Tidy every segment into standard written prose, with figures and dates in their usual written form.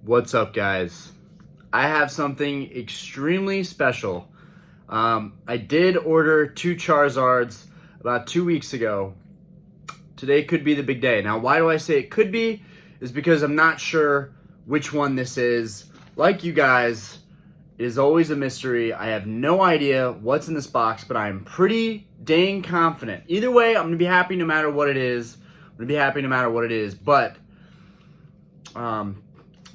What's up, guys? I have something extremely special. I did order 2 Charizards about 2 weeks ago. Today could be the big day. Now, why do I say it could be? Is because I'm not sure which one this is. Like you guys, it is always a mystery. I have no idea what's in this box, but I'm pretty dang confident. Either way, I'm gonna be happy no matter what it is. But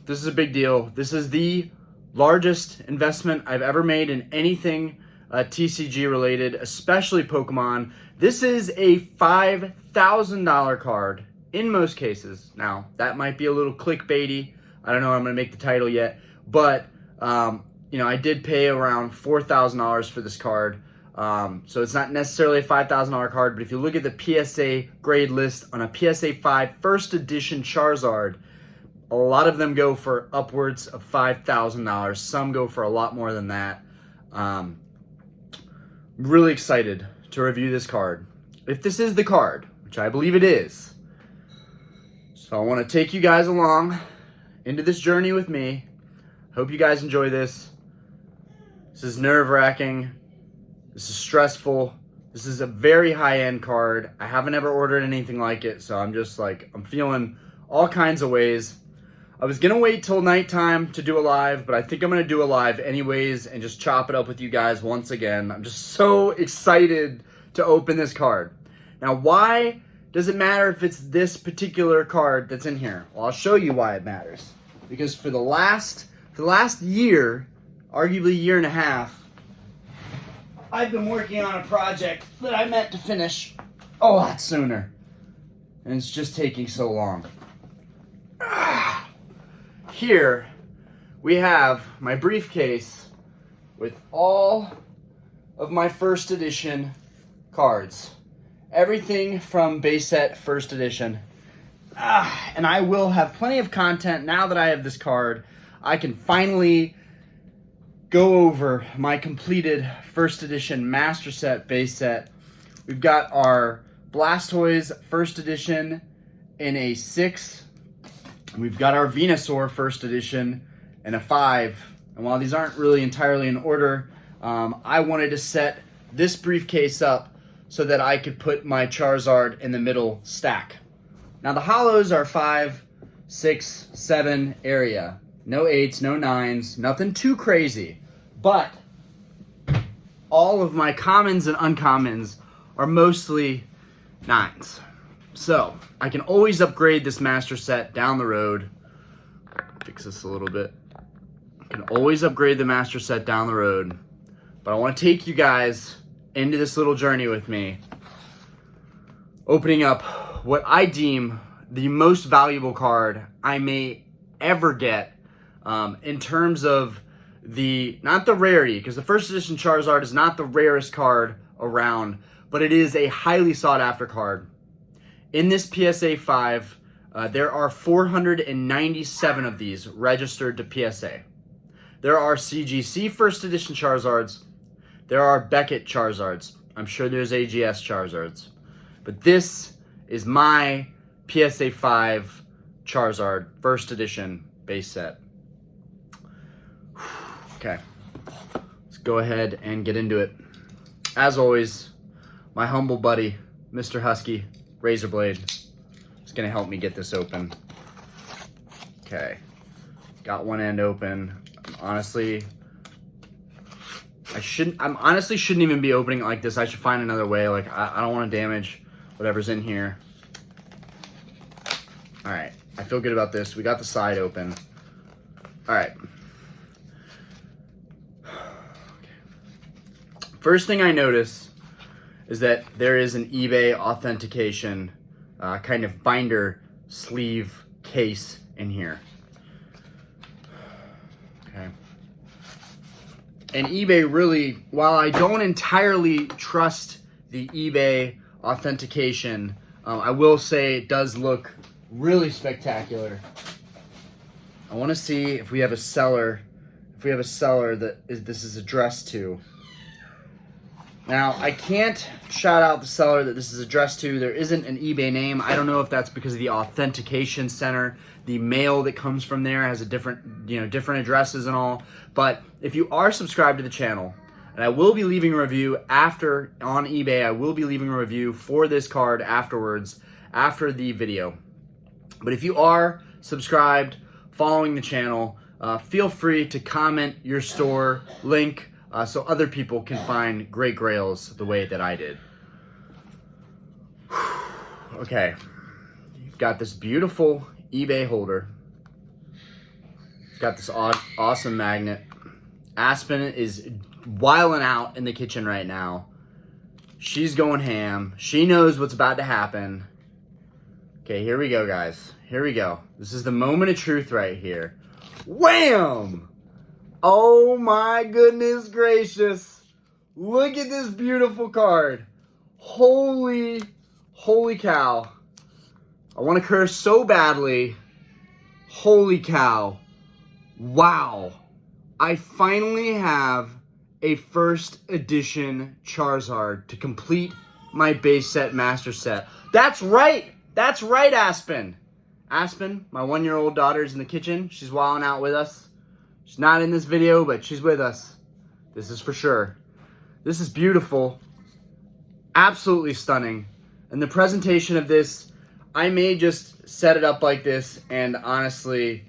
this is a big deal. This is the largest investment I've ever made in anything TCG related, especially Pokemon. This is a $5,000 card in most cases. Now, that might be a little clickbaity. I don't know, I'm gonna make the title yet, but I did pay around $4,000 for this card. So it's not necessarily a $5,000 card, but if you look at the PSA grade list on a PSA 5 first edition Charizard, a lot of them go for upwards of $5,000. Some go for a lot more than that. Really excited to review this card. If this is the card, which I believe it is. So I want to take you guys along into this journey with me. Hope you guys enjoy this. This is nerve-wracking. This is stressful. This is a very high-end card. I haven't ever ordered anything like it, so I'm feeling all kinds of ways. I was gonna wait till nighttime to do a live, but I think I'm gonna do a live anyways and just chop it up with you guys once again. I'm just so excited to open this card. Now, why does it matter if it's this particular card that's in here? Well, I'll show you why it matters. Because for the last year, arguably year and a half, I've been working on a project that I meant to finish a lot sooner. And it's just taking so long. Here, we have my briefcase with all of my first edition cards. Everything from base set first edition. And I will have plenty of content now that I have this card. I can finally go over my completed first edition master set base set. We've got our Blastoise first edition in a 6. We've got our Venusaur first edition in a 5. And while these aren't really entirely in order, I wanted to set this briefcase up so that I could put my Charizard in the middle stack. Now the hollows are 5, 6, 7 area. No 8s, no 9s, nothing too crazy. But all of my commons and uncommons are mostly 9s. So I can always upgrade this master set down the road. Fix this a little bit. I can always upgrade the master set down the road. But I want to take you guys into this little journey with me, opening up what I deem the most valuable card I may ever get in terms of not the rarity, because the first edition Charizard is not the rarest card around, but it is a highly sought after card. In this PSA 5, there are 497 of these registered to PSA. There are CGC first edition Charizards. There are Beckett Charizards. I'm sure there's AGS Charizards. But this is my PSA 5 Charizard first edition base set. Okay, let's go ahead and get into it. As always, my humble buddy, Mr. Husky, Razor Blade, is gonna help me get this open. Okay, got one end open. I honestly shouldn't even be opening it like this. I should find another way. Like, I don't want to damage whatever's in here. All right, I feel good about this. We got the side open. All right. First thing I notice is that there is an eBay authentication kind of binder sleeve case in here. Okay. And eBay really, while I don't entirely trust the eBay authentication, I will say it does look really spectacular. I want to see if we have a seller, that this is addressed to. Now, I can't shout out the seller that this is addressed to. There isn't an eBay name. I don't know if that's because of the authentication center. The mail that comes from there has a different, different addresses and all. But if you are subscribed to the channel, and I will be leaving a review after on eBay, I will be leaving a review for this card afterwards, after the video. But if you are subscribed, following the channel, feel free to comment your store link so other people can find great grails the way that I did. Okay, you've got this beautiful eBay holder. It's got this awesome magnet. Aspen is wilding out in the kitchen right now. She's going ham. She knows what's about to happen. Okay, here we go, guys. Here we go. This is the moment of truth right here. Wham! Oh my goodness gracious. Look at this beautiful card. Holy cow. I want to curse so badly. Holy cow. Wow. I finally have a first edition Charizard to complete my base set master set. That's right. That's right, Aspen. Aspen, my 1-year-old daughter's in the kitchen. She's wilding out with us. She's not in this video, but she's with us. This is for sure. This is beautiful. Absolutely stunning. And the presentation of this, I may just set it up like this, and honestly,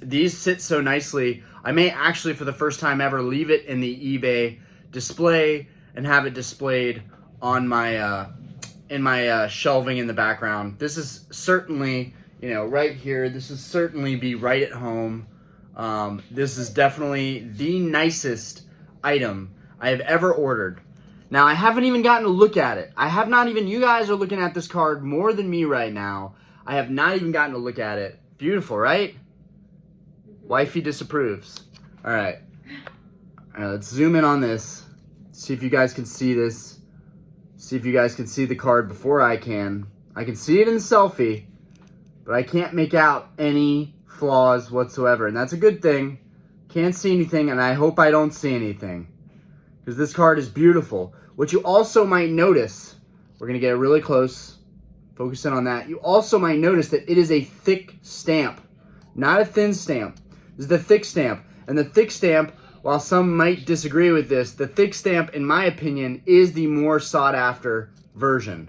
these sit so nicely. I may actually, for the first time ever, leave it in the eBay display and have it displayed on my, in my shelving in the background. This is certainly, right here, this is certainly be right at home. This is definitely the nicest item I have ever ordered. Now, I haven't even gotten to look at it. I have not even, you guys are looking at this card more than me right now. I have not even gotten to look at it. Beautiful, right? Wifey disapproves. All right, let's zoom in on this. See if you guys can see this. See if you guys can see the card before I can. I can see it in the selfie, but I can't make out any flaws whatsoever, and that's a good thing. Can't see anything, and I hope I don't see anything, because this card is beautiful. What you also might notice, we're going to get really close, focus in on that. You also might notice that it is a thick stamp, not a thin stamp. This is the thick stamp, and the thick stamp, while some might disagree with this, the thick stamp, in my opinion, is the more sought-after version.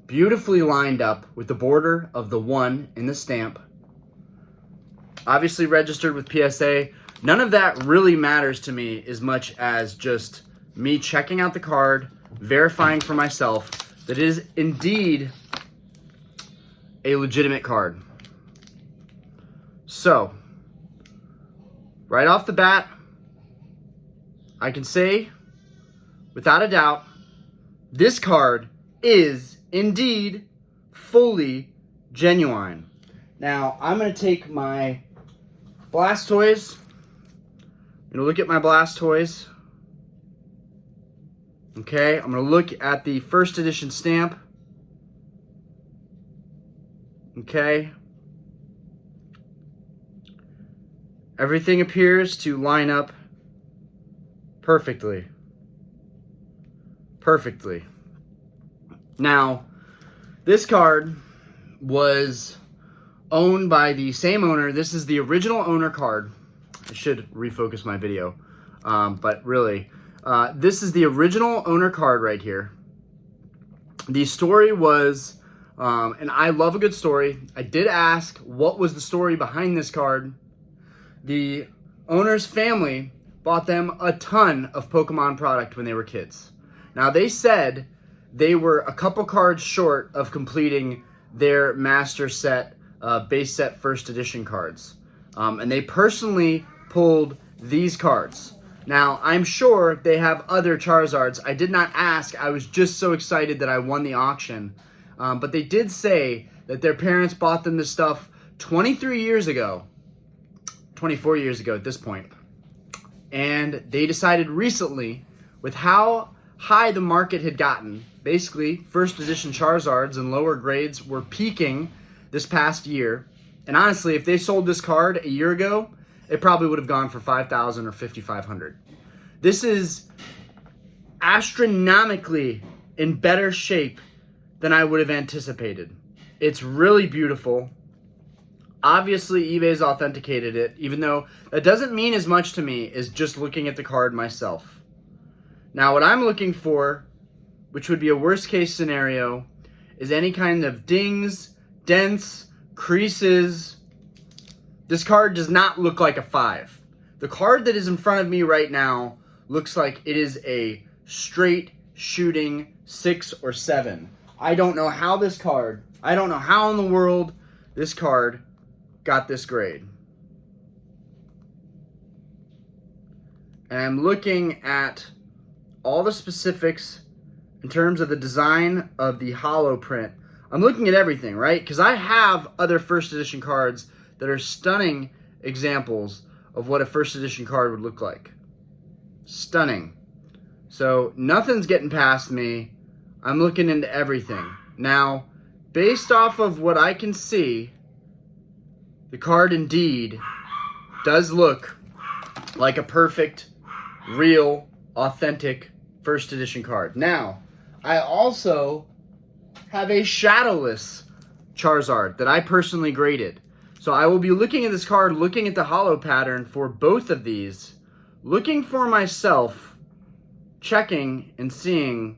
Beautifully lined up with the border of the 1 in the stamp. Obviously registered with PSA. None of that really matters to me as much as just me checking out the card, verifying for myself that it is indeed a legitimate card. So, right off the bat, I can say, without a doubt, this card is indeed fully genuine. Now, I'm going to take my Blastoise. I'm going to look at my Blastoise. Okay, I'm going to look at the first edition stamp. Okay. Everything appears to line up perfectly. Perfectly. Now, this card was owned by the same owner. This is the original owner card. I should refocus my video. But really, this is the original owner card right here. The story was, and I love a good story. I did ask what was the story behind this card. The owner's family bought them a ton of Pokemon product when they were kids. Now, they said they were a couple cards short of completing their master set, base set first edition cards. And they personally pulled these cards. Now, I'm sure they have other Charizards. I did not ask. I was just so excited that I won the auction. But they did say that their parents bought them this stuff 23 years ago. 24 years ago at this point. And they decided recently, with how high the market had gotten, basically first edition Charizards and lower grades were peaking this past year. And honestly, if they sold this card a year ago, it probably would have gone for $5,000 or $5,500. This is astronomically in better shape than I would have anticipated. It's really beautiful. Obviously, eBay's authenticated it, even though that doesn't mean as much to me as just looking at the card myself. Now, what I'm looking for, which would be a worst case scenario, is any kind of dings, dents, creases. This card does not look like a 5. The card that is in front of me right now looks like it is a straight shooting 6 or 7. I don't know how in the world this card got this grade. And I'm looking at all the specifics in terms of the design of the holo print. I'm looking at everything, right? Because I have other first edition cards that are stunning examples of what a first edition card would look like. Stunning. So nothing's getting past me. I'm looking into everything. Now, based off of what I can see, the card indeed does look like a perfect, real, authentic first edition card. Now, I also have a shadowless Charizard that I personally graded. So I will be looking at this card, looking at the holo pattern for both of these, looking for myself, checking and seeing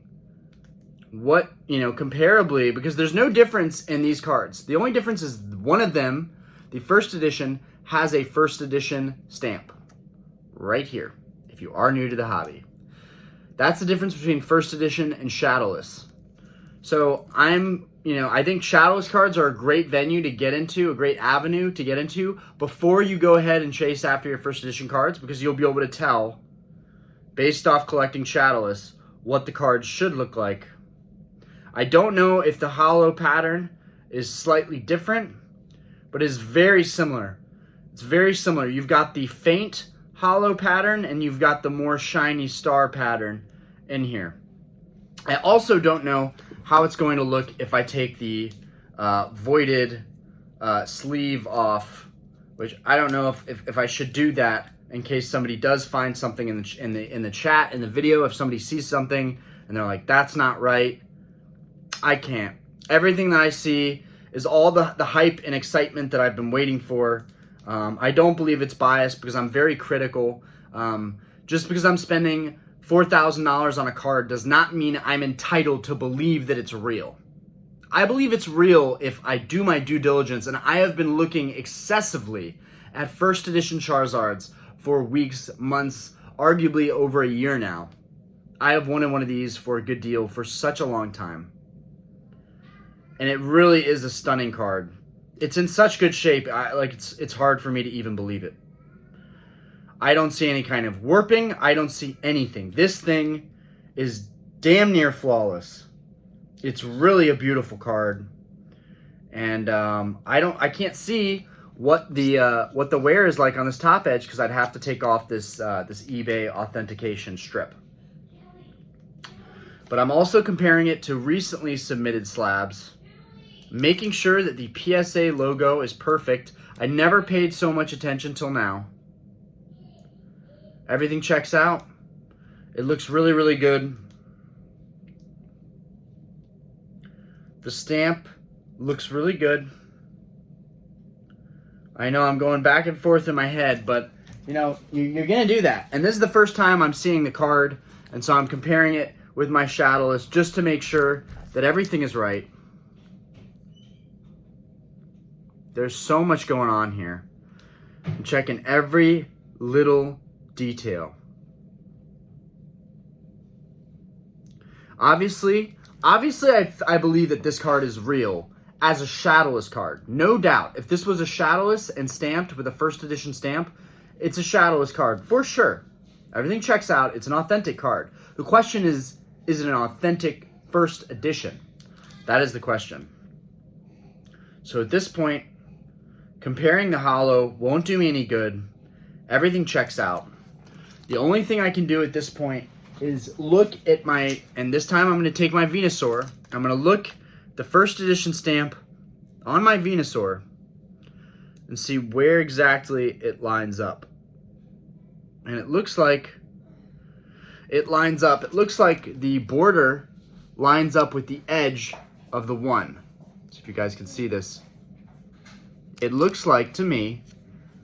what, comparably, because there's no difference in these cards. The only difference is one of them, the first edition, has a first edition stamp right here, if you are new to the hobby. That's the difference between first edition and shadowless. So I think shadowless cards are a great venue to get into, a great avenue to get into before you go ahead and chase after your first edition cards, because you'll be able to tell, based off collecting shadowless, what the cards should look like. I don't know if the holo pattern is slightly different, but is very similar. It's very similar. You've got the faint holo pattern and you've got the more shiny star pattern in here. I also don't know how it's going to look if I take the voided sleeve off, which I don't know if I should do that in case somebody does find something in the chat, in the video. If somebody sees something and they're like, that's not right, I can't. Everything that I see is all the hype and excitement that I've been waiting for. I don't believe it's biased because I'm very critical. Just because I'm spending $4,000 on a card does not mean I'm entitled to believe that it's real. I believe it's real if I do my due diligence, and I have been looking excessively at first edition Charizards for weeks, months, arguably over a year now. I have wanted one of these for a good deal for such a long time. And it really is a stunning card. It's in such good shape, it's hard for me to even believe it. I don't see any kind of warping. I don't see anything. This thing is damn near flawless. It's really a beautiful card. And I can't see what the wear is like on this top edge because I'd have to take off this eBay authentication strip. But I'm also comparing it to recently submitted slabs, making sure that the PSA logo is perfect. I never paid so much attention till now. Everything checks out. It looks really, really good. The stamp looks really good. I know I'm going back and forth in my head, but you're going to do that. And this is the first time I'm seeing the card, and so I'm comparing it with my shadowless just to make sure that everything is right. There's so much going on here. I'm checking every little detail. Obviously, I believe that this card is real as a shadowless card. No doubt. If this was a shadowless and stamped with a first edition stamp, it's a shadowless card for sure. Everything checks out. It's an authentic card. The question is it an authentic first edition? That is the question. So at this point, comparing the holo won't do me any good. Everything checks out. The only thing I can do at this point is look at and this time I'm going to take my Venusaur. I'm going to look the first edition stamp on my Venusaur and see where exactly it lines up. And it looks like it lines up. It looks like the border lines up with the edge of the 1. So if you guys can see this, it looks like to me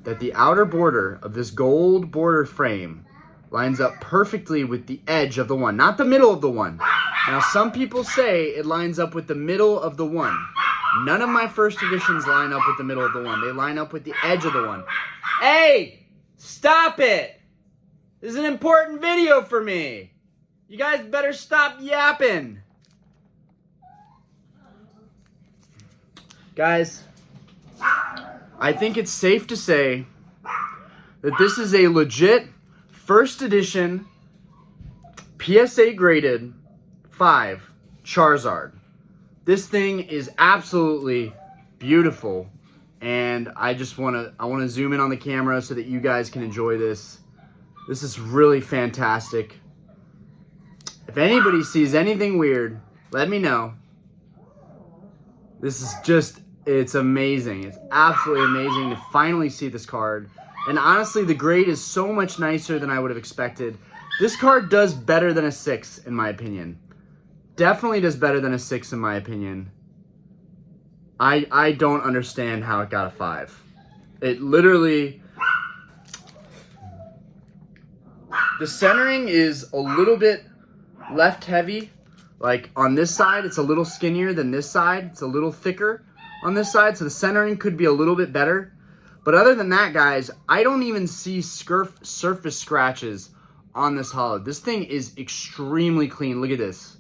that the outer border of this gold border frame lines up perfectly with the edge of the 1, not the middle of the 1. Now, some people say it lines up with the middle of the 1. None of my first editions line up with the middle of the 1. They line up with the edge of the 1. Hey, stop it. This is an important video for me. You guys better stop yapping. Guys, I think it's safe to say that this is a legit first edition PSA graded 5 Charizard. This thing is absolutely beautiful, and I want to zoom in on the camera so that you guys can enjoy this. This is really fantastic. If anybody sees anything weird, let me know. This is just, it's amazing. It's absolutely amazing to finally see this card. And honestly, the grade is so much nicer than I would have expected. This card does better than a 6, in my opinion. Definitely does better than a 6, in my opinion. I don't understand how it got a 5. It literally... The centering is a little bit left heavy. Like on this side, it's a little skinnier than this side. It's a little thicker on this side, so the centering could be a little bit better. But other than that, guys, I don't even see surface scratches on this holo. This thing is extremely clean. Look at this.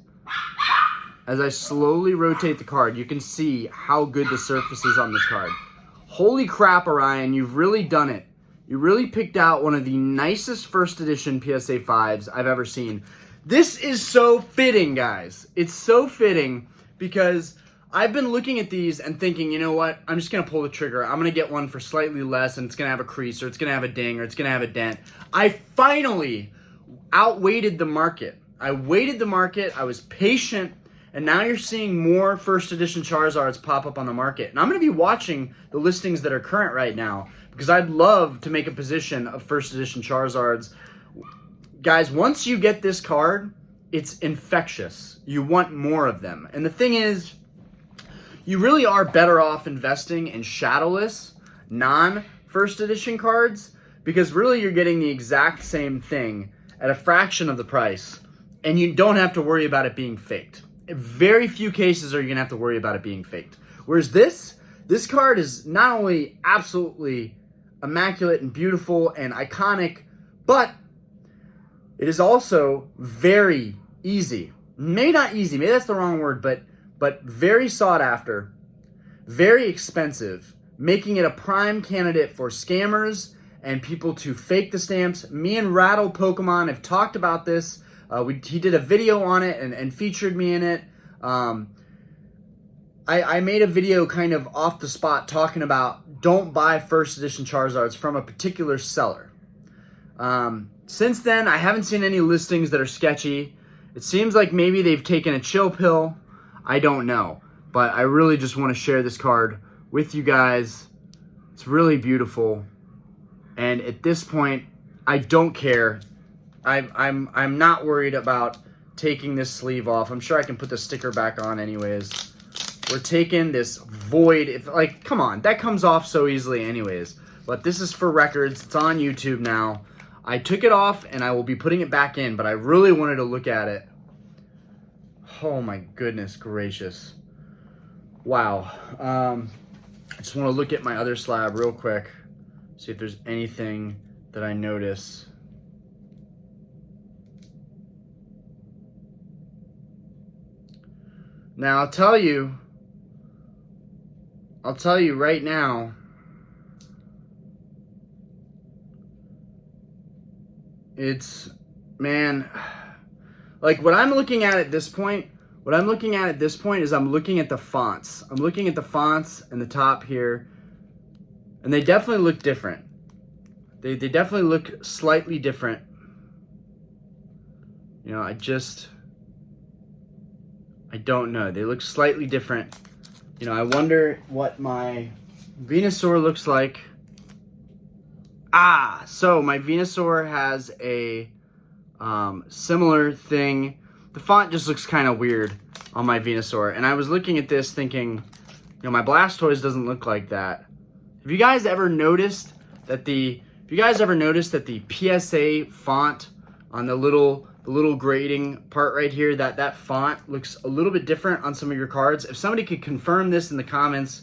As I slowly rotate the card, you can see how good the surface is on this card. Holy crap, Orion, you've really done it. You really picked out one of the nicest first edition PSA 5s I've ever seen. This is so fitting, guys. It's so fitting because I've been looking at these and thinking, you know what? I'm just going to pull the trigger. I'm going to get one for slightly less, and it's going to have a crease, or it's going to have a ding, or it's going to have a dent. I finally outweighted the market. I waited the market. I was patient. And now you're seeing more first edition Charizards pop up on the market. And I'm going to be watching the listings that are current right now because I'd love to make a position of first edition Charizards. Guys, once you get this card, it's infectious. You want more of them. And the thing is, you really are better off investing in shadowless, non-first edition cards because really you're getting the exact same thing at a fraction of the price, and you don't have to worry about it being faked. In very few cases are you going to have to worry about it being faked. Whereas this card is not only absolutely immaculate and beautiful and iconic, but it is also very easy. Maybe not easy, maybe that's the wrong word, but very sought after, very expensive, making it a prime candidate for scammers and people to fake the stamps. Me and Rattle Pokemon have talked about this. He did a video on it and featured me in it. I made a video kind of off the spot talking about don't buy first edition Charizards from a particular seller. Since then, I haven't seen any listings that are sketchy. It seems like maybe they've taken a chill pill. I don't know. But I really just want to share this card with you guys. It's really beautiful. And at this point, I don't care. I'm not worried about taking this sleeve off. I'm sure I can put the sticker back on anyways. We're taking this void. Come on, that comes off so easily anyways. But this is for records. It's on YouTube now. I took it off and I will be putting it back in, but I really wanted to look at it. Oh my goodness gracious. Wow. I just want to look at my other slab real quick. See if there's anything that I notice. Now, I'll tell you right now, it's, man, like what I'm looking at this point, is I'm looking at the fonts. I'm looking at the fonts in the top here, and they definitely look different. They definitely look slightly different. You know, I don't know. They look slightly different. You know, I wonder what my Venusaur looks like. So my Venusaur has a Similar thing. The font just looks kind of weird on my Venusaur. And I was looking at this thinking, you know, my Blastoise doesn't look like that. Have you guys ever noticed that the PSA font on the little grading part right here, that font looks a little bit different on some of your cards? If somebody could confirm this in the comments.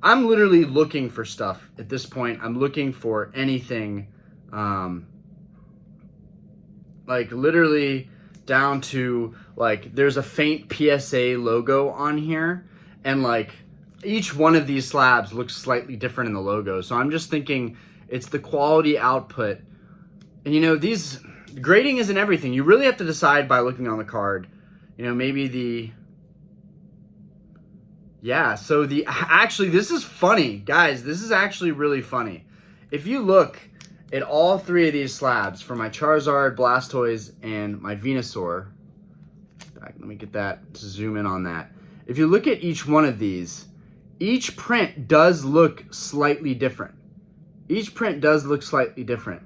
I'm literally looking for stuff at this point. I'm looking for anything, like literally down to like there's a faint PSA logo on here, and like each one of these slabs looks slightly different in the logo. So I'm just thinking it's the quality output. And you know, these grading isn't everything. You really have to decide by looking on the card. You know, maybe the... Yeah, so actually, this is funny. Guys, this is actually really funny. If you look at all three of these slabs for my Charizard, Blastoise, and my Venusaur, let me get that to zoom in on that. If you look at each one of these, each print does look slightly different. Each print does look slightly different.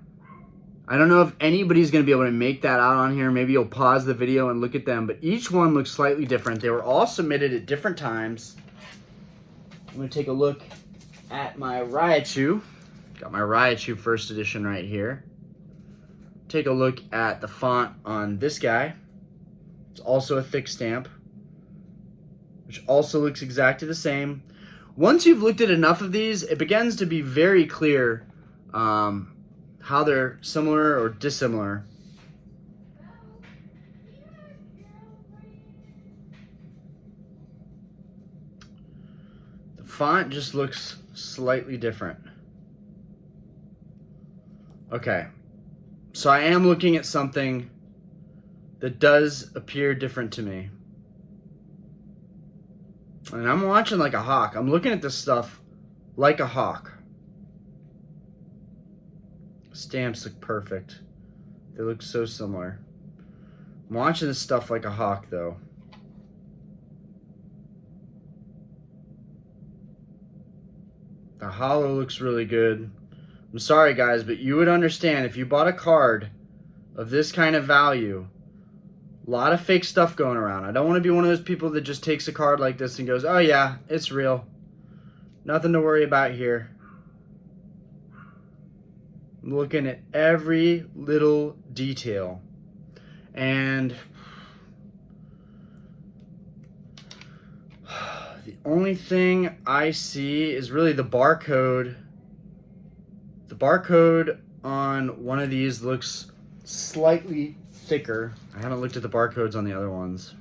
I don't know if anybody's going to be able to make that out on here. Maybe you'll pause the video and look at them, but each one looks slightly different. They were all submitted at different times. I'm going to take a look at my Raichu. Got my Raichu first edition right here. Take a look at the font on this guy. It's also a thick stamp, which also looks exactly the same. Once you've looked at enough of these, it begins to be very clear how they're similar or dissimilar. The font just looks slightly different. Okay, so I am looking at something that does appear different to me. And I'm watching like a hawk. I'm looking at this stuff like a hawk. Stamps look perfect. They look so similar. I'm watching this stuff like a hawk, though. The holo looks really good. I'm sorry, guys, but you would understand if you bought a card of this kind of value, a lot of fake stuff going around. I don't want to be one of those people that just takes a card like this and goes, oh yeah, it's real. Nothing to worry about here. I'm looking at every little detail. And the only thing I see is really the barcode. The barcode on one of these looks slightly thicker. I haven't looked at the barcodes on the other ones.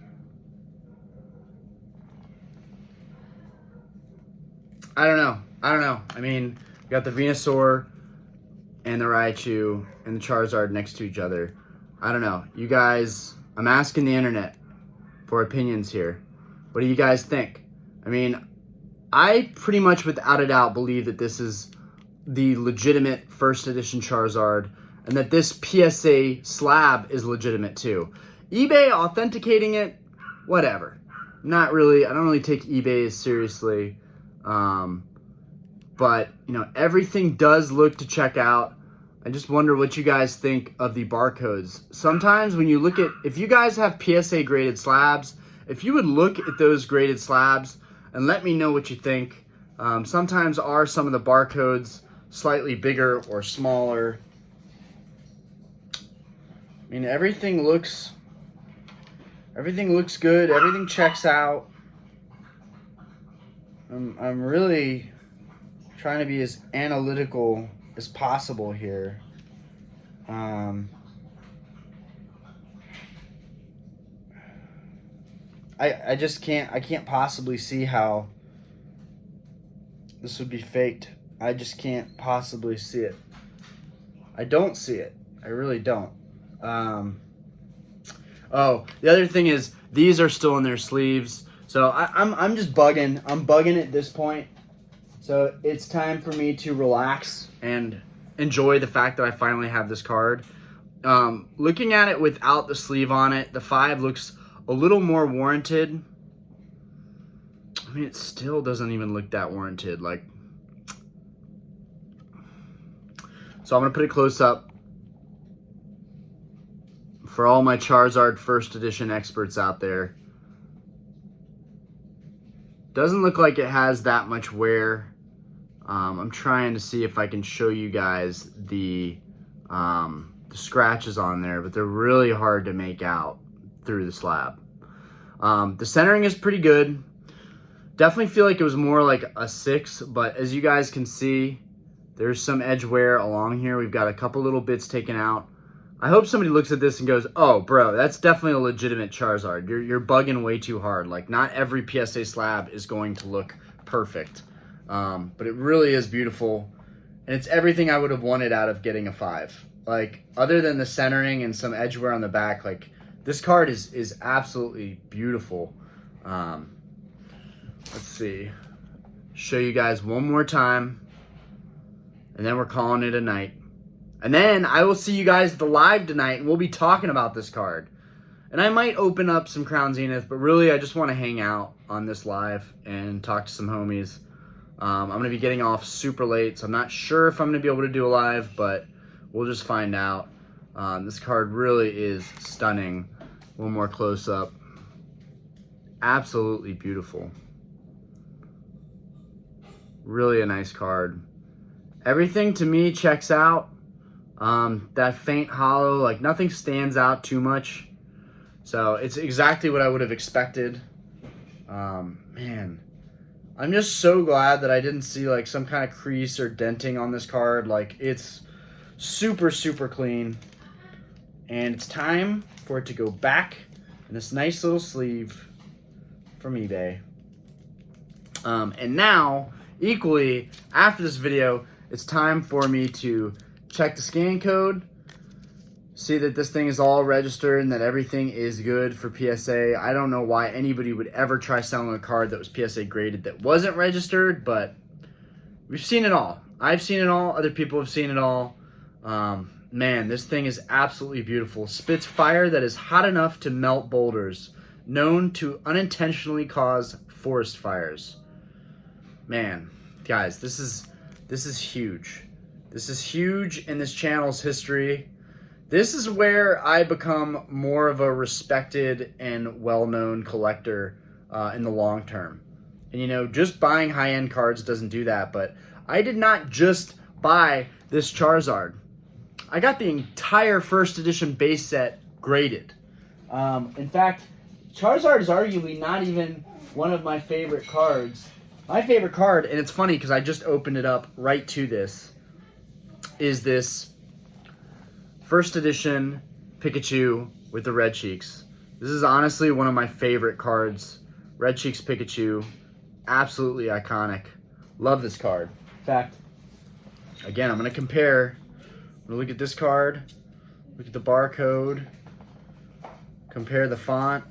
I don't know. I mean, we got the Venusaur and the Raichu and the Charizard next to each other. I don't know. You guys, I'm asking the internet for opinions here. What do you guys think? I mean, I pretty much without a doubt believe that this is the legitimate first edition Charizard, and that this PSA slab is legitimate too. eBay authenticating it, whatever. Not really, I don't really take eBay as seriously. But, you know, everything does look to check out. I just wonder what you guys think of the barcodes. Sometimes when you look at, if you guys have PSA graded slabs, if you would look at those graded slabs and let me know what you think. Sometimes are some of the barcodes slightly bigger or smaller. I mean, everything looks good. Everything checks out. I'm really trying to be as analytical as possible here. I just can't possibly see how this would be faked. I just can't possibly see it. I don't see it. I really don't. Oh, the other thing is these are still in their sleeves. So I'm just bugging. I'm bugging at this point. So it's time for me to relax and enjoy the fact that I finally have this card. Looking at it without the sleeve on it, the 5 looks a little more warranted. I mean, it still doesn't even look that warranted. Like, so I'm gonna put it close up For all my Charizard first edition experts out there, doesn't look like it has that much wear. I'm trying to see if I can show you guys the scratches on there, but they're really hard to make out through the slab. The centering is pretty good. Definitely feel like it was more like a 6, but as you guys can see, there's some edge wear along here. We've got a couple little bits taken out. I hope somebody looks at this and goes, oh, bro, that's definitely a legitimate Charizard. You're bugging way too hard. Like, not every PSA slab is going to look perfect. But it really is beautiful. And it's everything I would have wanted out of getting a 5. Like, other than the centering and some edge wear on the back, like, this card is absolutely beautiful. Let's see. Show you guys one more time. And then we're calling it a night. And then I will see you guys at the live tonight, and we'll be talking about this card. And I might open up some Crown Zenith, but really I just want to hang out on this live and talk to some homies. I'm going to be getting off super late, so I'm not sure if I'm going to be able to do a live, but we'll just find out. This card really is stunning. One more close-up. Absolutely beautiful. Really a nice card. Everything to me checks out. That faint hollow, like nothing stands out too much. So it's exactly what I would have expected. Man, I'm just so glad that I didn't see like some kind of crease or denting on this card. Like, it's super, super clean. And it's time for it to go back in this nice little sleeve from eBay. And now, equally, after this video, it's time for me to check the scan code, see that this thing is all registered and that everything is good for PSA. I don't know why anybody would ever try selling a card that was PSA graded that wasn't registered, but we've seen it all. I've seen it all. Other people have seen it all. Man, this thing is absolutely beautiful. Spits fire that is hot enough to melt boulders, known to unintentionally cause forest fires. Man, guys, this is huge. This is huge in this channel's history. This is where I become more of a respected and well-known collector in the long term. And you know, just buying high-end cards doesn't do that, but I did not just buy this Charizard. I got the entire first edition base set graded. In fact, Charizard is arguably not even one of my favorite cards. My favorite card, and it's funny because I just opened it up right to this, is this first edition Pikachu with the red cheeks. This is honestly one of my favorite cards. Red cheeks Pikachu, absolutely iconic. Love this card. In fact, again, I'm going to compare. I'm going to look at this card, look at the barcode, compare the font.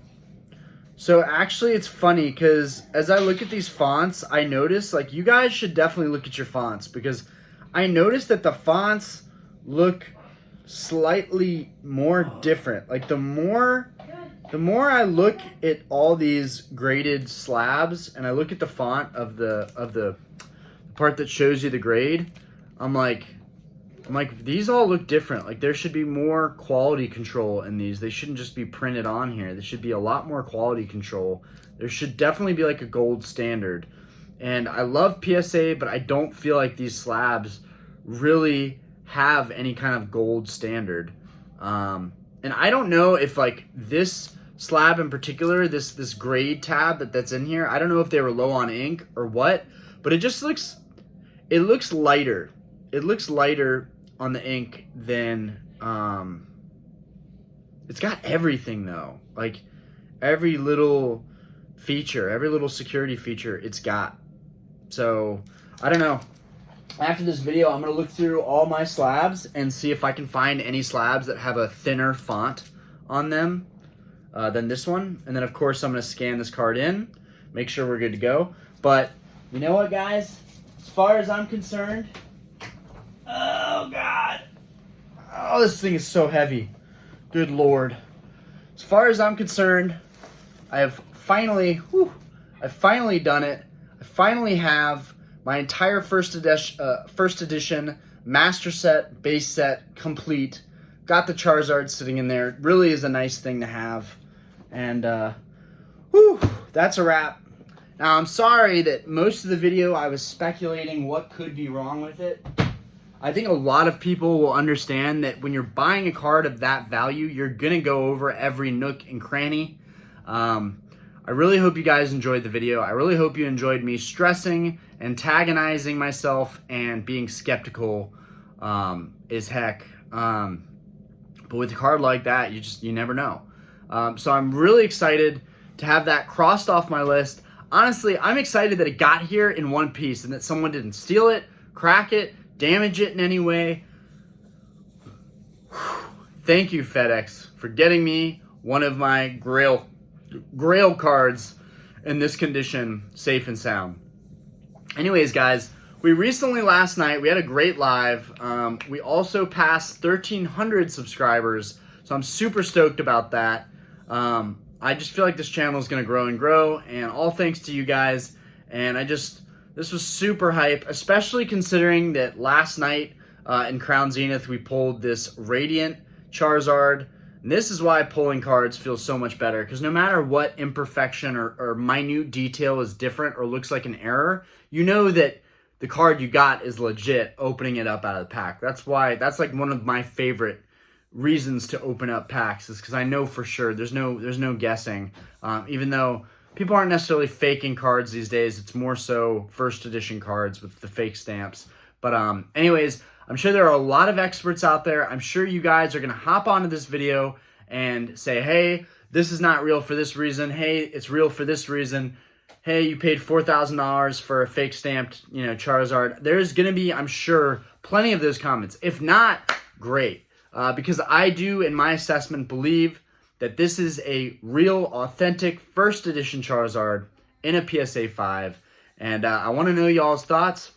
So actually it's funny because as I look at these fonts, I notice, like, you guys should definitely look at your fonts, because I noticed that the fonts look slightly more different. Like, the more I look at all these graded slabs and I look at the font of the part that shows you the grade, I'm like, these all look different. Like, there should be more quality control in these. They shouldn't just be printed on here. There should be a lot more quality control. There should definitely be like a gold standard. And I love PSA, but I don't feel like these slabs really have any kind of gold standard. And I don't know if like this slab in particular, this grade tab that's in here, I don't know if they were low on ink or what, but it just looks, it looks lighter. It looks lighter on the ink than, it's got everything though. Like, every little feature, every little security feature it's got. So, I don't know. After this video, I'm going to look through all my slabs and see if I can find any slabs that have a thinner font on them than this one. And then, of course, I'm going to scan this card in, make sure we're good to go. But, you know what, guys? As far as I'm concerned, oh, God. Oh, this thing is so heavy. Good Lord. As far as I'm concerned, I have finally, I've finally done it. I finally have my entire first edition master set, base set complete. got the Charizard sitting in there. It really is a nice thing to have. And whew, that's a wrap. Now, I'm sorry that most of the video I was speculating what could be wrong with it. I think a lot of people will understand that when you're buying a card of that value, you're going to go over every nook and cranny. I really hope you guys enjoyed the video. I really hope you enjoyed me stressing, antagonizing myself, and being skeptical as heck. But with a card like that, you never know. So I'm really excited to have that crossed off my list. Honestly, I'm excited that it got here in one piece and that someone didn't steal it, crack it, damage it in any way. Thank you, FedEx, for getting me one of my Grail cards in this condition, safe and sound. Anyways, guys, we recently last night, we had a great live. We also passed 1,300 subscribers, so I'm super stoked about that. I just feel like this channel is going to grow and grow, and all thanks to you guys. And this was super hype, especially considering that last night in Crown Zenith, we pulled this Radiant Charizard. And this is why pulling cards feels so much better, because no matter what imperfection or minute detail is different or looks like an error, you know that the card you got is legit opening it up out of the pack. That's like one of my favorite reasons to open up packs, is because I know for sure there's no guessing. Even though people aren't necessarily faking cards these days, it's more so first edition cards with the fake stamps. But anyways, I'm sure there are a lot of experts out there. I'm sure you guys are going to hop onto this video and say, hey, this is not real for this reason. Hey, it's real for this reason. Hey, you paid $4,000 for a fake stamped, Charizard. There's going to be, I'm sure, plenty of those comments. If not, great. Because I do, in my assessment, believe that this is a real, authentic, first edition Charizard in a PSA 5. And I want to know y'all's thoughts.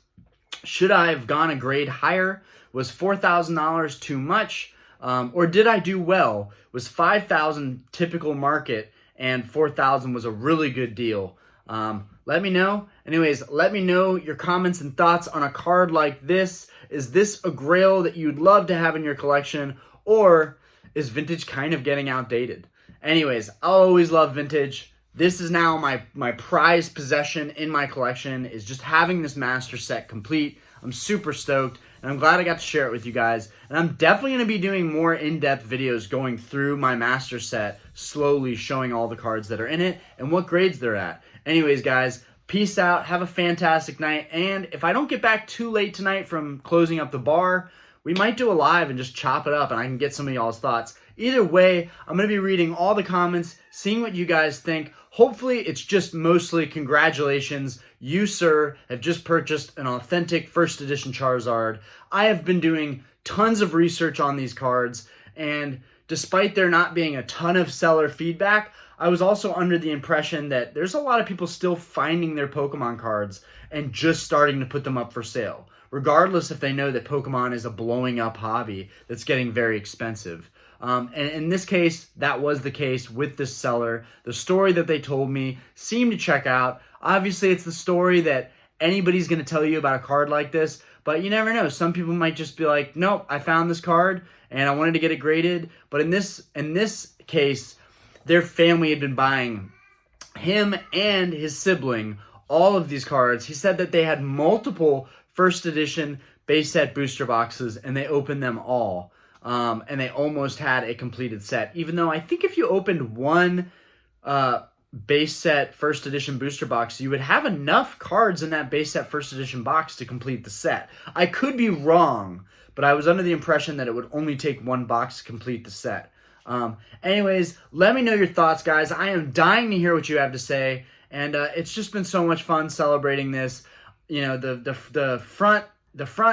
Should I have gone a grade higher? Was $4,000 too much? Or did I do well? Was $5,000 typical market and $4,000 was a really good deal? Let me know. Anyways, let me know your comments and thoughts on a card like this. Is this a Grail that you'd love to have in your collection? Or is vintage kind of getting outdated? Anyways, I'll always love vintage. This is now my prized possession in my collection, is just having this master set complete. I'm super stoked, and I'm glad I got to share it with you guys. And I'm definitely going to be doing more in-depth videos going through my master set, slowly showing all the cards that are in it and what grades they're at. Anyways, guys, peace out. Have a fantastic night. And if I don't get back too late tonight from closing up the bar, we might do a live and just chop it up and I can get some of y'all's thoughts. Either way, I'm going to be reading all the comments, seeing what you guys think. Hopefully, it's just mostly congratulations. You, sir, have just purchased an authentic first edition Charizard. I have been doing tons of research on these cards, and despite there not being a ton of seller feedback, I was also under the impression that there's a lot of people still finding their Pokemon cards and just starting to put them up for sale, regardless if they know that Pokemon is a blowing up hobby that's getting very expensive. And in this case, that was the case with this seller. The story that they told me seemed to check out. Obviously, it's the story that anybody's going to tell you about a card like this, but you never know. Some people might just be like, nope, I found this card and I wanted to get it graded. But in this case, their family had been buying him and his sibling all of these cards. He said that they had multiple first edition base set booster boxes and they opened them all. And they almost had a completed set, even though I think if you opened one base set first edition booster box, you would have enough cards in that base set first edition box to complete the set. I could be wrong, but I was under the impression that it would only take one box to complete the set. Anyways, let me know your thoughts, guys. I am dying to hear what you have to say, and it's just been so much fun celebrating this. You know, the front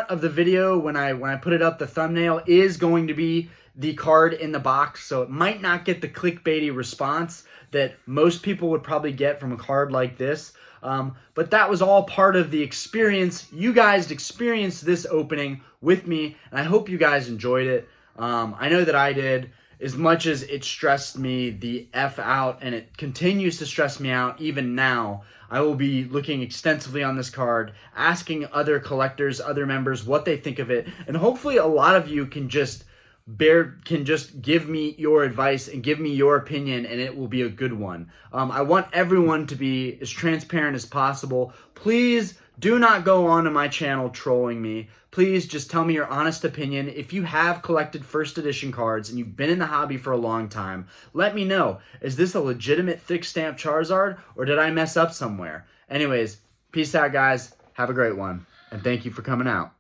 of the video, when I put it up, the thumbnail is going to be the card in the box, so it might not get the clickbaity response that most people would probably get from a card like this. But that was all part of the experience. You guys experienced this opening with me, and I hope you guys enjoyed it. I know that I did. As much as it stressed me the F out, and it continues to stress me out even now, I will be looking extensively on this card, asking other collectors, other members, what they think of it, and hopefully a lot of you can just can just give me your advice and give me your opinion, and it will be a good one. I want everyone to be as transparent as possible. Please do not go onto my channel trolling me. Please just tell me your honest opinion. If you have collected first edition cards and you've been in the hobby for a long time, let me know. Is this a legitimate thick stamp Charizard, or did I mess up somewhere? Anyways, peace out, guys. Have a great one, and thank you for coming out.